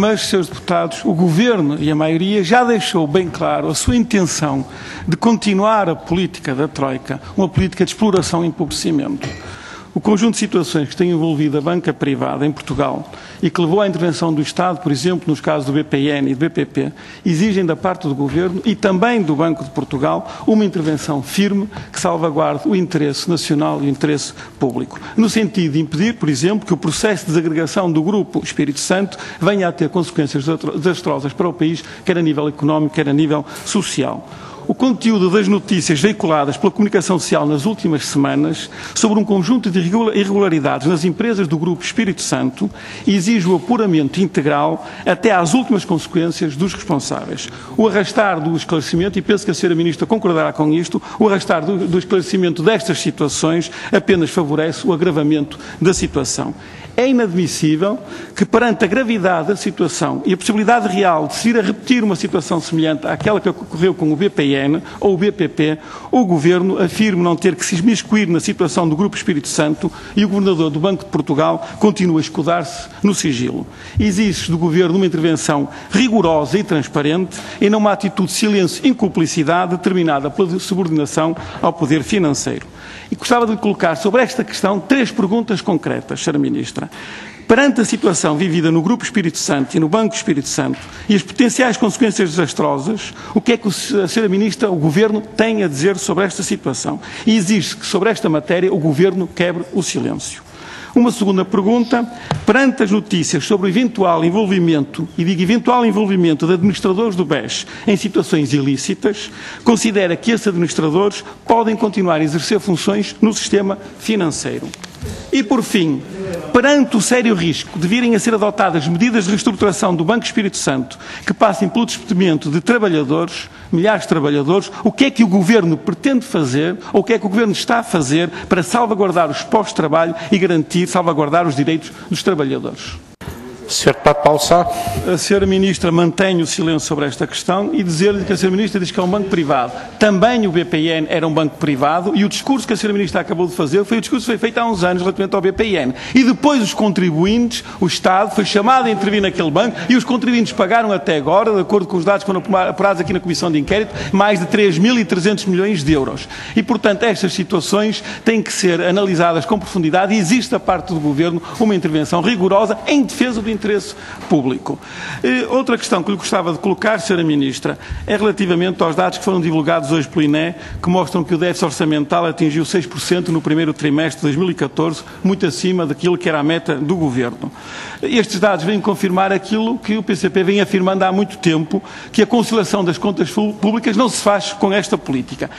Mas, senhores deputados, o Governo e a maioria já deixou bem claro a sua intenção de continuar a política da Troika, uma política de exploração e empobrecimento. O conjunto de situações que tem envolvido a banca privada em Portugal e que levou à intervenção do Estado, por exemplo, nos casos do BPN e do BPP, exigem da parte do Governo e também do Banco de Portugal uma intervenção firme que salvaguarde o interesse nacional e o interesse público, no sentido de impedir, por exemplo, que o processo de desagregação do Grupo Espírito Santo venha a ter consequências desastrosas para o país, quer a nível económico, quer a nível social. O conteúdo das notícias veiculadas pela comunicação social nas últimas semanas sobre um conjunto de irregularidades nas empresas do Grupo Espírito Santo exige o apuramento integral até às últimas consequências dos responsáveis. O arrastar do esclarecimento, e penso que a Sra. Ministra concordará com isto, o arrastar do esclarecimento destas situações apenas favorece o agravamento da situação. É inadmissível que, perante a gravidade da situação e a possibilidade real de se ir a repetir uma situação semelhante àquela que ocorreu com o BPN ou o BPP, o Governo afirme não ter que se imiscuir na situação do Grupo Espírito Santo e o Governador do Banco de Portugal continua a escudar-se no sigilo. Exige do Governo uma intervenção rigorosa e transparente e não uma atitude de silêncio e cumplicidade determinada pela subordinação ao poder financeiro. E gostava de lhe colocar sobre esta questão 3 perguntas concretas, Sra. Ministra. Perante a situação vivida no Grupo Espírito Santo e no Banco Espírito Santo e as potenciais consequências desastrosas, o que é que a Sra. Ministra, o Governo, tem a dizer sobre esta situação? E exige que sobre esta matéria o Governo quebre o silêncio. Uma segunda pergunta, perante as notícias sobre o eventual envolvimento, e digo eventual envolvimento de administradores do BES em situações ilícitas, considera que esses administradores podem continuar a exercer funções no sistema financeiro. E, por fim, perante o sério risco de virem a ser adotadas medidas de reestruturação do Banco Espírito Santo que passem pelo despedimento de trabalhadores, milhares de trabalhadores, o que é que o Governo pretende fazer, ou o que é que o Governo está a fazer para salvaguardar os postos de trabalho e garantir, salvaguardar os direitos dos trabalhadores? Sr. Deputado Paulo Sá. A Sra. Ministra mantém o silêncio sobre esta questão e dizer-lhe que a Sra. Ministra diz que é um banco privado. Também o BPN era um banco privado e o discurso que a Sra. Ministra acabou de fazer foi o discurso que foi feito há uns anos relativamente ao BPN. E depois os contribuintes, o Estado, foi chamado a intervir naquele banco e os contribuintes pagaram até agora, de acordo com os dados que foram apurados aqui na Comissão de Inquérito, mais de 3.300 milhões de euros. E, portanto, estas situações têm que ser analisadas com profundidade e existe da parte do Governo uma intervenção rigorosa em defesa do interesse público. Outra questão que lhe gostava de colocar, Sra. Ministra, é relativamente aos dados que foram divulgados hoje pelo INE, que mostram que o déficit orçamental atingiu 6% no primeiro trimestre de 2014, muito acima daquilo que era a meta do Governo. Estes dados vêm confirmar aquilo que o PCP vem afirmando há muito tempo, que a conciliação das contas públicas não se faz com esta política.